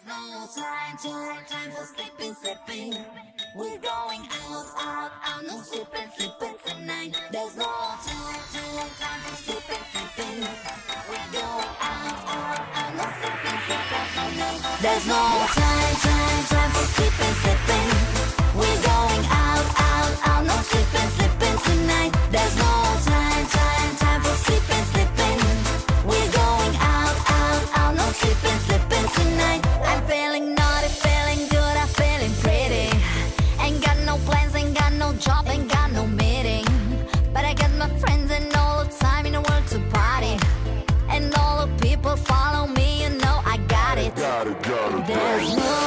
no time for sleeping. We're going out, no sleeping tonight. There's no time for sleeping. We're going out, no sleeping tonight. There's no time for sleeping. We're going out, no sleeping tonight. There's no time for sleeping. We're going out, no sleeping tonight. I'm feeling naughty, feeling good, I'm feeling pretty. Ain't got no plans, ain't got no job, ain't got no meeting. But I got my friends and all the time in the world to party. And all the people follow me, you know I got it. There's no